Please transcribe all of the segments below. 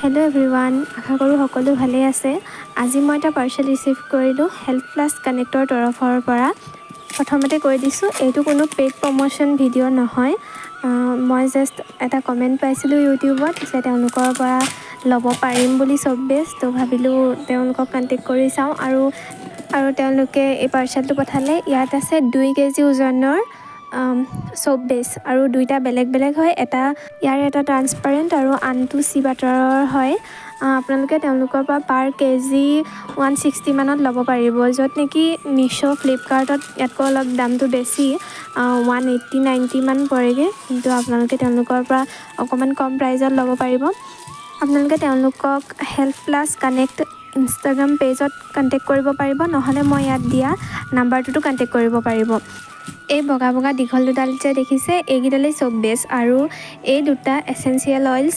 Hello' everyone, আশা কৰোঁ সকলো ভালেই আছে। আজি মই এটা পাৰ্চেল ৰিচিভ কৰিলোঁ হেল্থ প্লাছ কানেক্টৰ তৰফৰ পৰা। প্ৰথমতে কৈ দিছোঁ, এইটো কোনো পেইড প্ৰমোশ্যন ভিডিঅ' নহয়। মই জাষ্ট এটা কমেণ্ট পাইছিলোঁ ইউটিউবত যে তেওঁলোকৰ পৰা ল'ব পাৰিম বুলি চবেই, তো ভাবিলোঁ তেওঁলোকক কণ্টেক্ট কৰি চাওঁ। আৰু তেওঁলোকে এই পাৰ্চেলটো পঠালে। ইয়াত আছে 2 কেজি ওজনৰ চ'প বেছ আৰু দুইটা বেলেগ বেলেগ হয়। ইয়াৰ এটা ট্ৰান্সপাৰেণ্ট আৰু আনটো চি বাটাৰৰ হয়। আপোনালোকে তেওঁলোকৰ পৰা পাৰ কেজি 160 মানত ল'ব পাৰিব, য'ত নেকি মিছ', ফ্লিপকাৰ্টত ইয়াতকৈ অলপ দামটো বেছি, 180-90 মান পৰেগৈ। কিন্তু আপোনালোকে তেওঁলোকৰ পৰা অকণমান কম প্ৰাইজত ল'ব পাৰিব। আপোনালোকে তেওঁলোকক হেল্থ প্লাছ কানেক্ট ইনষ্টাগ্ৰাম পেজত কণ্টেক্ট কৰিব পাৰিব, নহ'লে মই ইয়াত দিয়া নাম্বাৰটোতো কণ্টেক্ট কৰিব পাৰিব। এই বগা বগা দীঘল দুডাল যে দেখিছে, এইকেইডালেই চ'প বেছ আৰু এই দুটা এচেঞ্চিয়েল অইলছ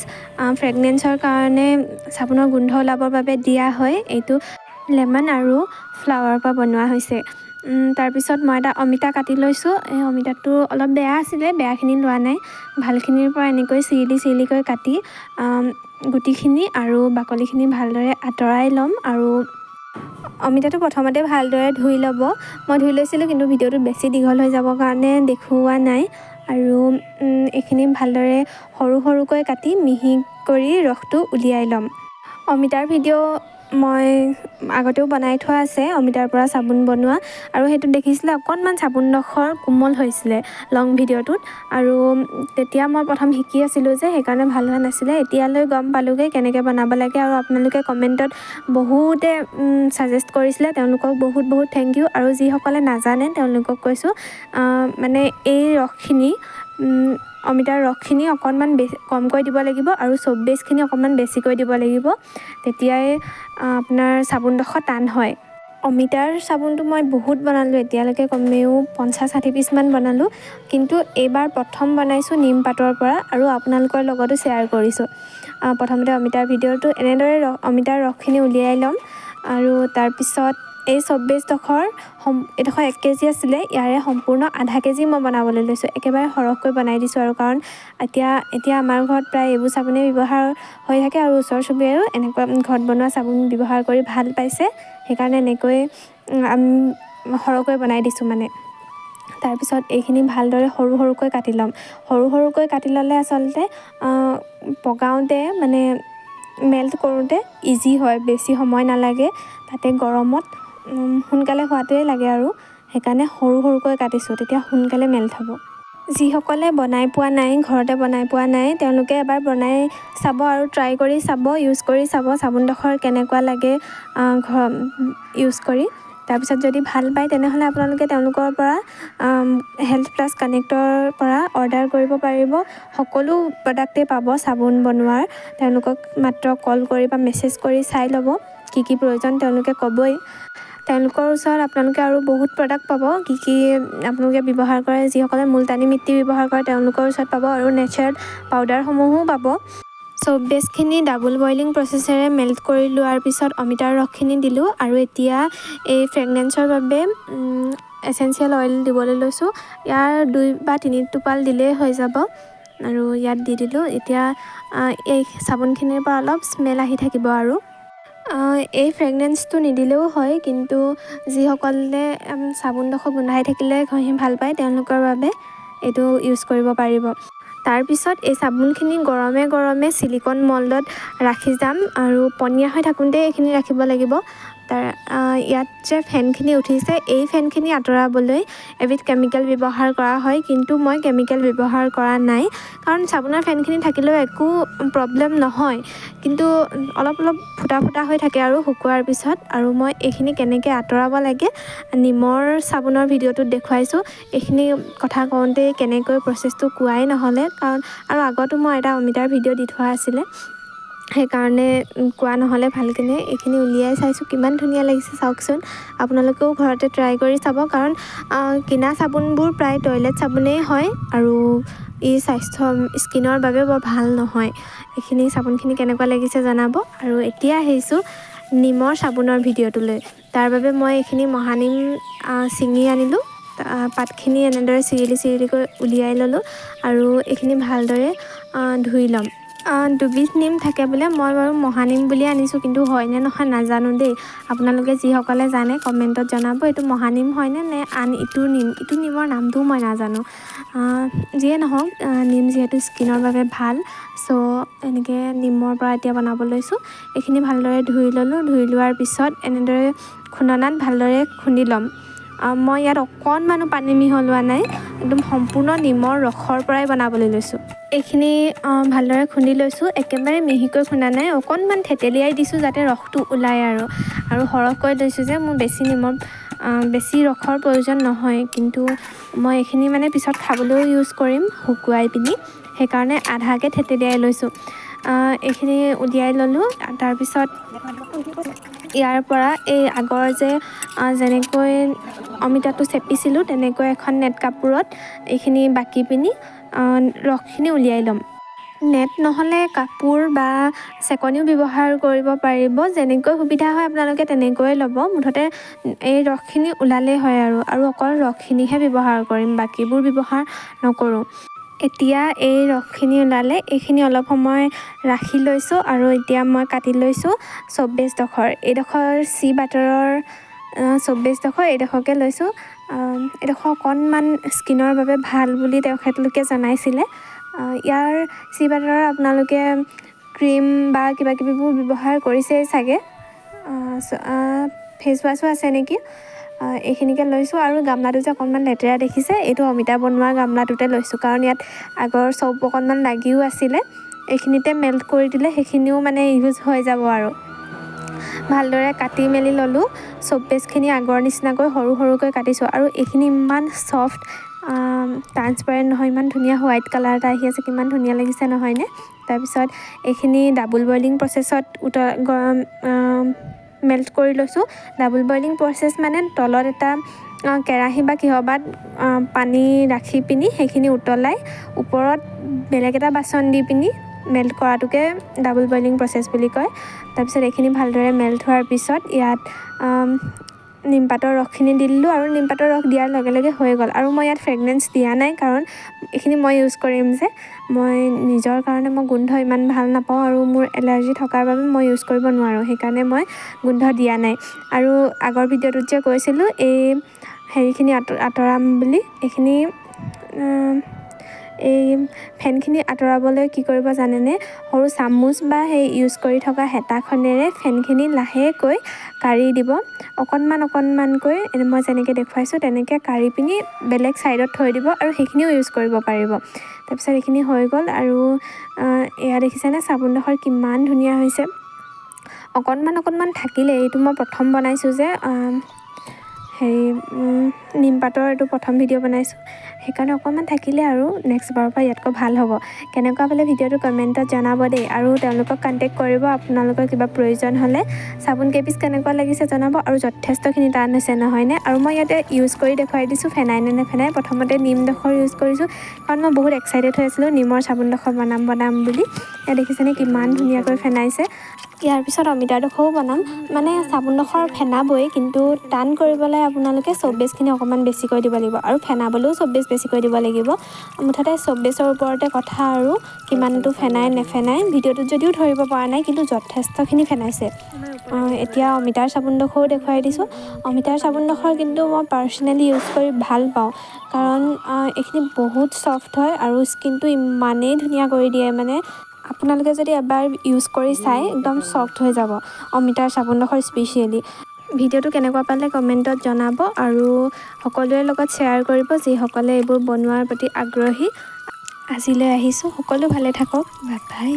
ফ্ৰেগনেন্সৰ কাৰণে চাবোনৰ গোন্ধ ওলাবৰ বাবে দিয়া হয়। এইটো লেমন আৰু ফ্লাৱাৰৰ পৰা বনোৱা হৈছে। তাৰপিছত মই এটা অমিতা কাটি লৈছোঁ। এই অমিতাটো অলপ বেয়া আছিলে, বেয়াখিনি লোৱা নাই। ভালখিনিৰ পৰা এনেকৈ চিৰিলিকৈ কাটি গুটিখিনি আৰু বাকলিখিনি ভালদৰে আঁতৰাই ল'ম। আৰু অমিতাটো প্ৰথমতে ভালদৰে ধুই ল'ব। মই ধুই লৈছিলোঁ, কিন্তু ভিডিঅ'টো বেছি দীঘল হৈ যাবৰ কাৰণে দেখুওৱা নাই। আৰু এইখিনি ভালদৰে সৰু সৰুকৈ কাটি মিহি কৰি ৰসটো উলিয়াই ল'ম। অমিতাৰ ভিডিঅ' মই আগতেও বনাই থোৱা আছে, অমিতাৰ পৰা চাবোন বনোৱা। আৰু সেইটোত দেখিছিলে অকণমান চাবোনডোখৰ কোমল হৈছিলে লং ভিডিঅ'টোত। আৰু তেতিয়া মই প্ৰথম শিকি আছিলোঁ যে, সেইকাৰণে ভাল হোৱা নাছিলে। এতিয়ালৈ গম পালোঁগৈ কেনেকৈ বনাব লাগে। আৰু আপোনালোকে কমেণ্টত বহুতে ছাজেষ্ট কৰিছিলে, তেওঁলোকক বহুত বহুত থেংক ইউ। আৰু যিসকলে নাজানে তেওঁলোকক কৈছোঁ, মানে এই ৰসখিনি, অমিতাৰ ৰসখিনি অকণমান কমকৈ দিব লাগিব আৰু চ'প বেছখিনি অকণমান বেছিকৈ দিব লাগিব, তেতিয়াই আপোনাৰ চাবোনডোখৰ টান হয়। অমিতাৰ চাবোনটো মই বহুত বনালোঁ, এতিয়ালৈকে কমেও 50-60 পিচমান বনালোঁ। কিন্তু এইবাৰ প্ৰথম বনাইছোঁ নিম পাতৰ পৰা, আৰু আপোনালোকৰ লগতো শ্বেয়াৰ কৰিছোঁ। প্ৰথমতে অমিতাৰ ভিডিঅ'টো এনেদৰে অমিতাৰ ৰসখিনি উলিয়াই ল'ম। আৰু তাৰপিছত এই চ'প বেছডোখৰ এইডোখৰ 1 কেজি আছিলে, ইয়াৰে সম্পূৰ্ণ আধা কেজি মই বনাবলৈ লৈছোঁ। একেবাৰে সৰহকৈ বনাই দিছোঁ। আৰু কাৰণ এতিয়া আমাৰ ঘৰত প্ৰায় এইবোৰ চাবোনেই ব্যৱহাৰ হৈ থাকে, আৰু ওচৰ চুবুৰীয়াও এনেকুৱা ঘৰত বনোৱা চাবোন ব্যৱহাৰ কৰি ভাল পাইছে। সেইকাৰণে এনেকৈ আমি সৰহকৈ বনাই দিছোঁ মানে। তাৰপিছত এইখিনি ভালদৰে সৰু সৰুকৈ কাটি ল'ম। সৰু সৰুকৈ কাটি ল'লে আচলতে পগাওঁতে মানে মেল্ট কৰোঁতে ইজি হয়, বেছি সময় নালাগে। তাতে গৰমত সোনকালে হোৱাটোৱে লাগে, আৰু সেইকাৰণে সৰু সৰুকৈ কাটিছোঁ, তেতিয়া সোনকালে মেল্ট হ'ব। যিসকলে বনাই পোৱা নাই, ঘৰতে বনাই পোৱা নাই, তেওঁলোকে এবাৰ বনাই চাব আৰু ট্ৰাই কৰি চাব, ইউজ কৰি চাব চাবোনডোখৰ কেনেকুৱা লাগে ইউজ কৰি। তাৰপিছত যদি ভাল পায়, তেনেহ'লে আপোনালোকে তেওঁলোকৰ পৰা হেল্থ প্লাছ কানেক্টৰ পৰা অৰ্ডাৰ কৰিব পাৰিব। সকলো প্ৰডাক্টেই পাব চাবোন বনোৱাৰ। তেওঁলোকক মাত্ৰ কল কৰি বা মেছেজ কৰি চাই ল'ব, কি কি প্ৰয়োজন তেওঁলোকে ক'বই। তেওঁলোকৰ ওচৰত আপোনালোকে আৰু বহুত প্ৰডাক্ট পাব, কি আপোনালোকে ব্যৱহাৰ কৰে। যিসকলে মুলতানী মিট্টি ব্যৱহাৰ কৰে, তেওঁলোকৰ ওচৰত পাব, আৰু নেচাৰেল পাউডাৰসমূহো পাব। চ'প বেছখিনি ডাবল বইলিং প্ৰচেছেৰে মেল্ট কৰি লোৱাৰ পিছত অমিতাৰ ৰসখিনি দিলোঁ। আৰু এতিয়া এই ফ্ৰেগনেন্সৰ বাবে এচেঞ্চিয়েল অইল দিবলৈ লৈছোঁ। ইয়াৰ 2 বা 3 টোপাল দিলেই হৈ যাব। আৰু ইয়াত দি দিলোঁ। এতিয়া এই চাবোনখিনিৰ পৰা অলপ স্মেল আহি থাকিব। আৰু এই ফ্ৰেগনেন্সটো নিদিলেও হয়, কিন্তু যিসকলে চাবোনডোখৰ গোন্ধাই থাকিলে ঘঁহি ভাল পায়, তেওঁলোকৰ বাবে এইটো ইউজ কৰিব পাৰিব। তাৰপিছত এই চাবোনখিনি গৰমে গৰমে ছিলিকন মল্ডত ৰাখি যাম, আৰু পনীয়া হৈ থাকোঁতেই এইখিনি ৰাখিব লাগিব। ইয়াত যে ফেনখিনি উঠিছে, এই ফেনখিনি আঁতৰাবলৈ এবিধ কেমিকেল ব্যৱহাৰ কৰা হয়, কিন্তু মই কেমিকেল ব্যৱহাৰ কৰা নাই। কাৰণ চাবোনৰ ফেনখিনি থাকিলেও একো প্ৰব্লেম নহয়, কিন্তু অলপ ফুটা ফুটা হৈ থাকে আৰু শুকোৱাৰ পিছত। আৰু মই এইখিনি কেনেকৈ আঁতৰাব লাগে নিমৰ চাবোনৰ ভিডিঅ'টোত দেখুৱাইছোঁ। এইখিনি কথা কওঁতে কেনেকৈ প্ৰচেছটো কোৱাই নহ'লে, কাৰণ আৰু আগতো মই এটা অমিতাৰ ভিডিঅ' দি থোৱা আছিলে, সেইকাৰণে কোৱা নহ'লে ভালকৈ। এইখিনি উলিয়াই চাইছোঁ, কিমান ধুনীয়া লাগিছে চাওকচোন। আপোনালোকেও ঘৰতে ট্ৰাই কৰি চাব, কাৰণ কিনা চাবোনবোৰ প্ৰায় টয়লেট চাবোনেই হয়, আৰু ই স্কিনৰ বাবে বৰ ভাল নহয়। এইখিনি চাবোনখিনি কেনেকুৱা লাগিছে জনাব। আৰু এতিয়া আহিছোঁ নিমৰ চাবোনৰ ভিডিঅ'টোলৈ। তাৰ বাবে মই এইখিনি মহানিম ছিঙি আনিলোঁ। পাতখিনি এনেদৰে চিৰিলিকৈ উলিয়াই ল'লোঁ, আৰু এইখিনি ভালদৰে ধুই ল'ম। দুবিধ নিম থাকে বোলে, মই বাৰু মহানিম বুলি আনিছোঁ, কিন্তু হয়নে নহয় নাজানো দেই। আপোনালোকে যিসকলে জানে কমেণ্টত জনাব এইটো মহানিম হয়নে নে আন ইটো নিমৰ নামটোও মই নাজানো। যিয়ে নহওক, নিম যিহেতু স্কিনৰ বাবে ভাল, চ' এনেকৈ নিমৰ পৰা এতিয়া বনাব লৈছোঁ। এইখিনি ভালদৰে ধুই ল'লোঁ। ধুই লোৱাৰ পিছত এনেদৰে খুন্দনাত ভালদৰে খুন্দি ল'ম। মই ইয়াত অকণমানো পানী মিহলোৱা নাই, একদম সম্পূৰ্ণ নিমৰ ৰসৰ পৰাই বনাবলৈ লৈছোঁ। এইখিনি ভালদৰে খুন্দি লৈছোঁ। একেবাৰে মিহিকৈ খুন্দা নাই, অকণমান থেতেলিয়াই দিছোঁ যাতে ৰসটো ওলায় আৰু সৰহকৈ লৈছোঁ যে মোৰ বেছি ৰসৰ প্ৰয়োজন নহয়, কিন্তু মই এইখিনি মানে পিছত খাবলৈও ইউজ কৰিম শুকুৱাই পিনি, সেইকাৰণে আধাকৈ থেতেলিয়াই লৈছোঁ। এইখিনি উলিয়াই ল'লোঁ। তাৰপিছত ইয়াৰ পৰা এই আগৰ যেনেকৈ অমিতাটো চেপিছিলোঁ তেনেকৈ এখন নেট কাপোৰত এইখিনি বাকি পিনি ৰসখিনি উলিয়াই ল'ম। নেট নহ'লে কাপোৰ বা চেকনিও ব্যৱহাৰ কৰিব পাৰিব, যেনেকৈ সুবিধা হয় আপোনালোকে তেনেকৈয়ে ল'ব। মুঠতে এই ৰসখিনি ওলালেই হয় আৰু অকল ৰসখিনিহে ব্যৱহাৰ কৰিম, বাকীবোৰ ব্যৱহাৰ নকৰোঁ। এতিয়া এই ৰসখিনি ওলালে এইখিনি অলপ সময় ৰাখি লৈছোঁ আৰু এতিয়া মই কাটি লৈছোঁ 24 ডোখৰ। এইডোখৰ চি বাটাৰৰ 24 ডোখৰ এইডোখৰকৈ লৈছোঁ। এইডোখৰ অকণমান স্কিনৰ বাবে ভাল বুলি তেখেতলোকে জনাইছিলে। ইয়াৰ চি বাটাৰৰ আপোনালোকে ক্ৰীম বা কিবাকিবিবোৰ ব্যৱহাৰ কৰিছেই চাগে, ফেচ ৱাছো আছে নেকি। এইখিনিকে লৈছোঁ আৰু গামলাটো যে অকণমান লেতেৰা দেখিছে, এইটো অমিতা বনোৱা গামলাটোতে লৈছোঁ, কাৰণ ইয়াত আগৰ চব অকণমান লাগিও আছিলে। এইখিনিতে মেল্ট কৰি দিলে সেইখিনিও মানে ইউজ হৈ যাব আৰু। ভালদৰে কাটি মেলি ল'লোঁ। 24খিনি আগৰ নিচিনাকৈ সৰু সৰুকৈ কাটিছোঁ আৰু এইখিনি ইমান ছফ্ট, ট্ৰান্সপাৰেণ্ট নহয়, ইমান ধুনীয়া হোৱাইট কালাৰ এটা আহি আছে, কিমান ধুনীয়া লাগিছে নহয়নে। তাৰপিছত এইখিনি ডাবুল বইলিং প্ৰচেছত মেল্ট কৰি লৈছোঁ। ডাবুল বইলিং প্ৰচেছ মানে তলত এটা কেৰাহী বা কিহবাত পানী ৰাখি পিনি সেইখিনি উতলাই ওপৰত বেলেগ এটা বাচন দি পিনি মেল্ট কৰাটোকে ডাবুল বইলিং প্ৰচেছ বুলি কয়। তাৰপিছত এইখিনি ভালদৰে মেল্ট হোৱাৰ পিছত ইয়াত নিমপাতৰ ৰসখিনি দি দিলোঁ আৰু নিমপাতৰ ৰস দিয়াৰ লগে লগে হৈ গ'ল। আৰু মই ইয়াত ফ্ৰেগনেন্স দিয়া নাই, কাৰণ এইখিনি মই ইউজ কৰিম যে, মই নিজৰ কাৰণে মই গোন্ধ ইমান ভাল নাপাওঁ আৰু মোৰ এলাৰ্জি থকাৰ বাবে মই ইউজ কৰিব নোৱাৰোঁ, সেইকাৰণে মই গোন্ধ দিয়া নাই। আৰু আগৰ ভিডিঅ'টোত যে কৈছিলোঁ এই হেৰিখিনি আঁতৰাম বুলি, এই ফেনখিনি আঁতৰাবলৈ কি কৰিব জানেনে, সৰু চামুচ বা সেই ইউজ কৰি থকা হেতাখনেৰে ফেনখিনি লাহেকৈ কাঢ়ি দিব, অকণমানকৈ মই যেনেকৈ দেখুৱাইছোঁ তেনেকৈ কাঢ়ি পিনি বেলেগ ছাইডত থৈ দিব আৰু সেইখিনিও ইউজ কৰিব পাৰিব। তাৰপিছত এইখিনি হৈ গ'ল আৰু এয়া দেখিছেনে চাবোনডোখৰ কিমান ধুনীয়া হৈছে। অকণমান থাকিলে, এইটো মই প্ৰথম বনাইছোঁ যে নিমপাতৰ এইটো প্ৰথম ভিডিঅ' বনাইছোঁ, সেইকাৰণে অকণমান থাকিলে আৰু নেক্সট বাৰৰ পৰা ইয়াতকৈ ভাল হ'ব। কেনেকুৱা পালে ভিডিঅ'টো কমেণ্টত জনাব দেই, আৰু তেওঁলোকক কণ্টেক্ট কৰিব আপোনালোকৰ কিবা প্ৰয়োজন হ'লে। চাবোন কেইপিচ কেনেকুৱা লাগিছে জনাব, আৰু যথেষ্টখিনি টান হৈছে নহয়নে। আৰু মই ইয়াতে ইউজ কৰি দেখুৱাই দিছোঁ ফেনাই নে নেফেনাই। প্ৰথমতে নিমডোখৰ ইউজ কৰিছোঁ, কাৰণ মই বহুত এক্সাইটেড হৈ আছিলোঁ নিমৰ চাবোনডোখৰ বনাম বুলি। ইয়াত দেখিছেনে কিমান ধুনীয়াকৈ ফেনাইছে। ইয়াৰ পিছত অমিতাডোখৰো বনাম, মানে চাবোনডোখৰ ফেনাবই, কিন্তু টান কৰিবলৈ আপোনালোকে 24খিনি অকণমান বেছিকৈ দিব লাগিব, আৰু ফেনাবলৈও 24 বেছিকৈ দিব লাগিব। মুঠতে 24ৰ ওপৰতে কথা আৰু কিমানটো ফেনাই নেফেনাই। ভিডিঅ'টোত যদিও ধৰিব পৰা নাই, কিন্তু যথেষ্টখিনি ফেনাইছে। এতিয়া অমিতাৰ চাবোনডোখৰো দেখুৱাই দিছোঁ। অমিতাৰ চাবোনডোখৰ কিন্তু মই পাৰ্চনেলি ইউজ কৰি ভাল পাওঁ, কাৰণ এইখিনি বহুত ছফ্ট হয় আৰু স্কিনটো ইমানেই ধুনীয়া কৰি দিয়ে, মানে আপোনালোকে যদি এবাৰ ইউজ কৰি চাই একদম ছফ্ট হৈ যাব অমিতাৰ চাবোনডোখৰ স্পেচিয়েলি। ভিডিঅ'টো কেনেকুৱা পালে কমেণ্টত জনাব, আৰু সকলোৰে লগত শ্বেয়াৰ কৰিব যিসকলে এইবোৰ বনোৱাৰ প্ৰতি আগ্ৰহী। আজিলৈ আহিছোঁ, সকলো ভালে থাকক, বাই বাই।